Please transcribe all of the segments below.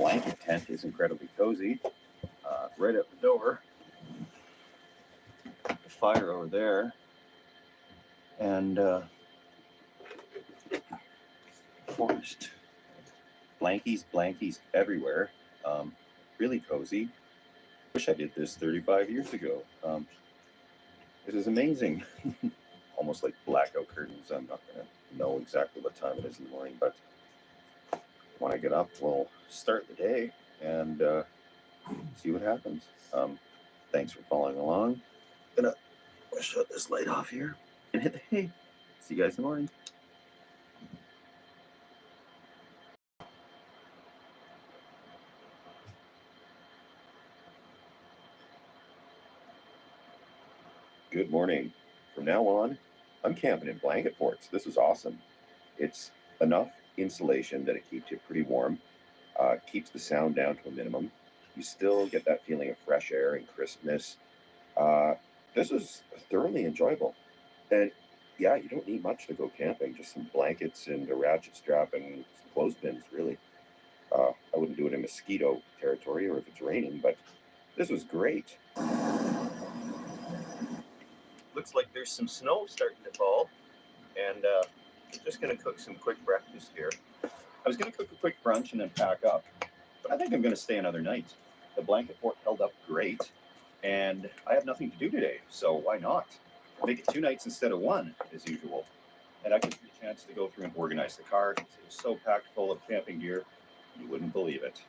blanket tent is incredibly cozy. Right at the door, the fire over there, and forest. Blankies everywhere. Really cozy. Wish I did this 35 years ago. This is amazing. Almost like blackout curtains. I'm not going to know exactly what time it is in the morning, but when I get up, we'll start the day and see what happens. Thanks for following along. I'm going to shut this light off here and hit the hay. See you guys in the morning. Good morning. From now on, I'm camping in blanket forts. This is awesome. It's enough insulation that it keeps you pretty warm, keeps the sound down to a minimum. You still get that feeling of fresh air and crispness. This is thoroughly enjoyable. And yeah, you don't need much to go camping, just some blankets and a ratchet strap and some clothespins, really. I wouldn't do it in mosquito territory or if it's raining, but this was great. Looks like there's some snow starting to fall, and just going to cook some quick breakfast here. I was going to cook a quick brunch and then pack up, but I think I'm going to stay another night. The blanket fort held up great, and I have nothing to do today, so why not? Make it 2 nights instead of 1, as usual. And I get the chance to go through and organize the car. It was so packed full of camping gear, you wouldn't believe it.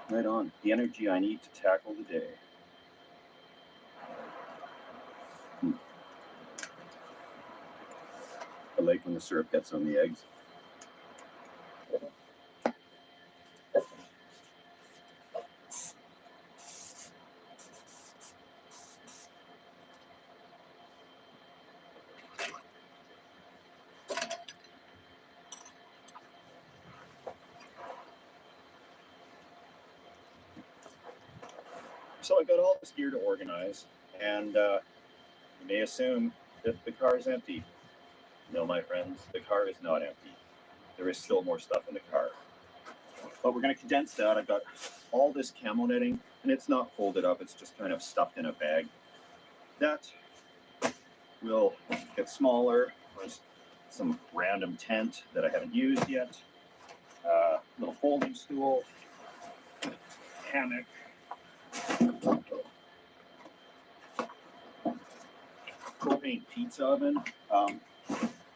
Right on. The energy I need to tackle the day. I like when the syrup gets on the eggs. So I got all this gear to organize, and you may assume that the car is empty. No, my friends, the car is not empty. There is still more stuff in the car. But we're going to condense that. I've got all this camo netting, and it's not folded up. It's just kind of stuffed in a bag. That will get smaller. There's some random tent that I haven't used yet. Little folding stool, hammock, propane pizza oven.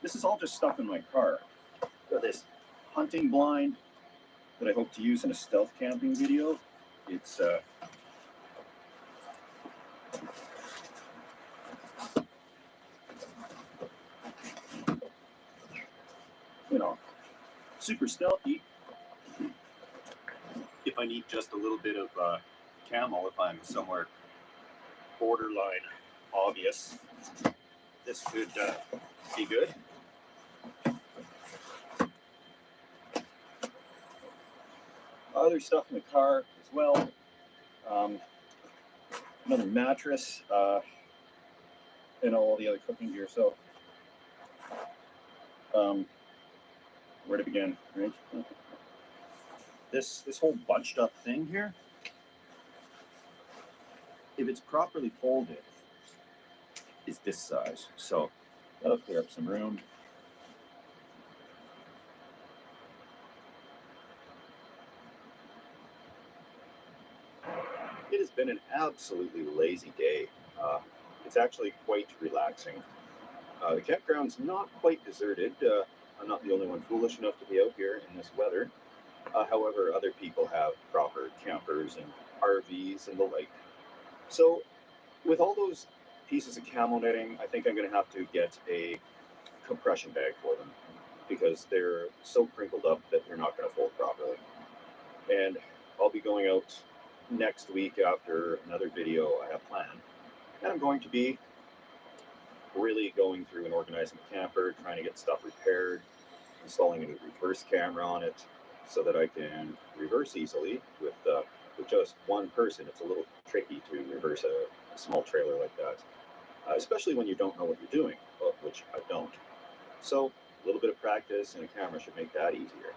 This is all just stuff in my car. Got this hunting blind that I hope to use in a stealth camping video. It's super stealthy if I need just a little bit of camo if I'm somewhere borderline obvious. This should be good. Other stuff in the car as well. Another mattress, and all the other cooking gear. So, where to begin, right? This whole bunched up thing here, if it's properly folded, is this size. So that'll clear up some room. It has been an absolutely lazy day. It's actually quite relaxing. The campground's not quite deserted. I'm not the only one foolish enough to be out here in this weather. However, other people have proper campers and RVs and the like. So with all those pieces of camo netting, I think I'm going to have to get a compression bag for them because they're so crinkled up that they're not going to fold properly. And I'll be going out next week after another video I have planned. And I'm going to be really going through and organizing the camper, trying to get stuff repaired, installing a new reverse camera on it so that I can reverse easily with just one person. It's a little tricky to reverse a small trailer like that, especially when you don't know what you're doing, which I don't. So a little bit of practice and a camera should make that easier.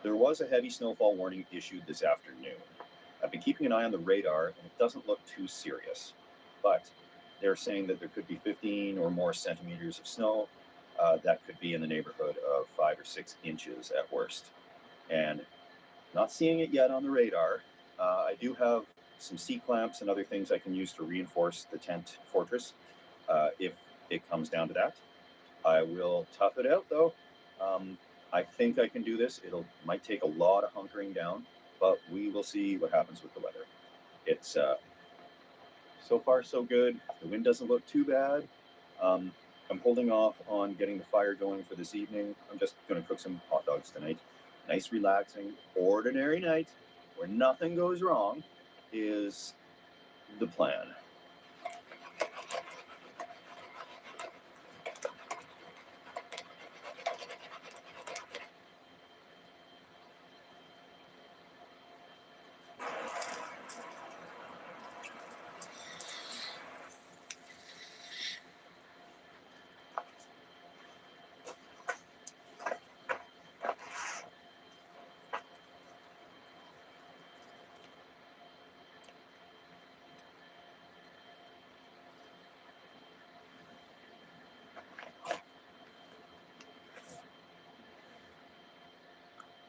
There was a heavy snowfall warning issued this afternoon. I've been keeping an eye on the radar, and it doesn't look too serious. But they're saying that there could be 15 or more centimeters of snow. That could be in the neighborhood of 5 or 6 inches at worst. And not seeing it yet on the radar. I do have some C-clamps and other things I can use to reinforce the tent fortress if it comes down to that. I will tough it out, though. I think I can do this. Might take a lot of hunkering down, but we will see what happens with the weather. It's so far so good. The wind doesn't look too bad. I'm holding off on getting the fire going for this evening. I'm just going to cook some hot dogs tonight. Nice, relaxing, ordinary night where nothing goes wrong is the plan.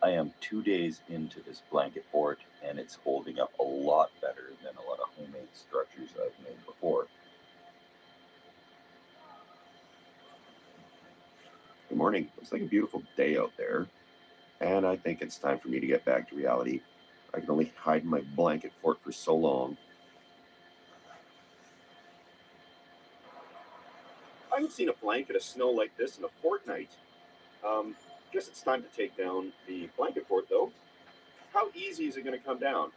I am 2 days into this blanket fort, and it's holding up a lot better than a lot of homemade structures I've made before. Good morning. Looks like a beautiful day out there, and I think it's time for me to get back to reality. I can only hide in my blanket fort for so long. I haven't seen a blanket of snow like this in a fortnight. Guess it's time to take down the blanket fort, though. How easy is it going to come down?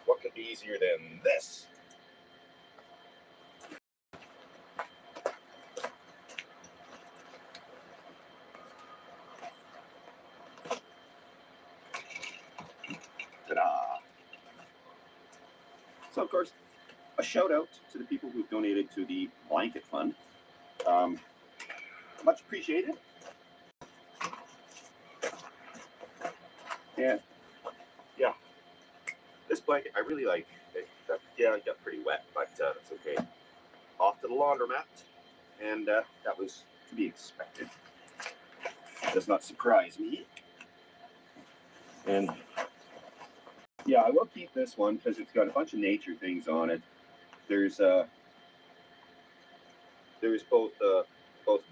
What could be easier than this? Ta-da! So, of course, a shout out to the people who've donated to the blanket fund. Much appreciated. And yeah, this blanket I really like. Yeah, it got pretty wet, but that's okay. Off to the laundromat, and that was to be expected. Does not surprise me. And yeah, I will keep this one because it's got a bunch of nature things on it. There's both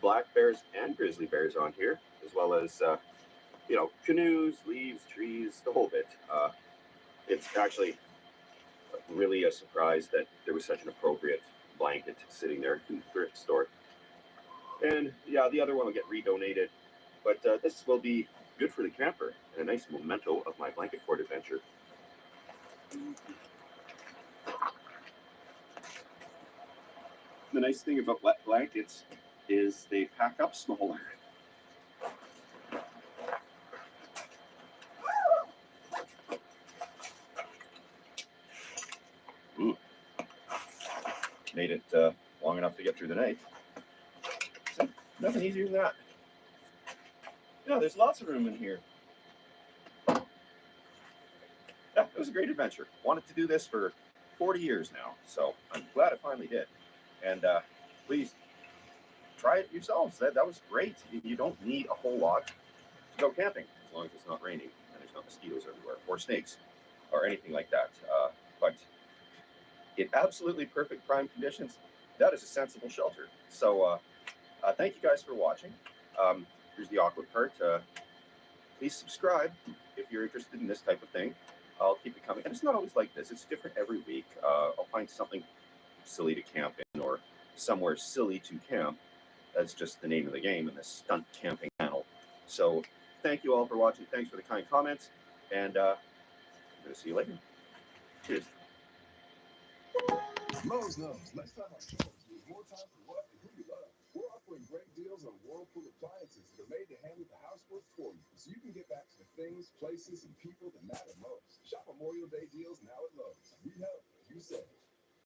black bears and grizzly bears on here, as well as canoes, leaves, trees, the whole bit. It's actually really a surprise that there was such an appropriate blanket sitting there in the thrift store. And yeah, the other one will get redonated, but this will be good for the camper and a nice memento of my blanket fort adventure. The nice thing about wet blankets is they pack up smaller. Made it long enough to get through the night. So nothing easier than that. Yeah, there's lots of room in here. Yeah, it was a great adventure. Wanted to do this for 40 years now, so I'm glad I finally did. And please try it yourselves. That was great. You don't need a whole lot to go camping, as long as it's not raining and there's not mosquitoes everywhere or snakes or anything like that. But in absolutely perfect prime conditions, that is a sensible shelter. So thank you guys for watching. Here's the awkward part. Please subscribe if you're interested in this type of thing. I'll keep it coming. And it's not always like this. It's different every week. I'll find something silly to camp in or somewhere silly to camp. That's just the name of the game in this stunt camping channel. So thank you all for watching. Thanks for the kind comments, and I'm going to see you later. Cheers. Lowe's knows. Less time on chores means more time for what and who you love. We're offering great deals on Whirlpool appliances that are made to handle the housework for you, so you can get back to the things, places, and people that matter most. Shop Memorial Day deals now at Lowe's. We help, you save.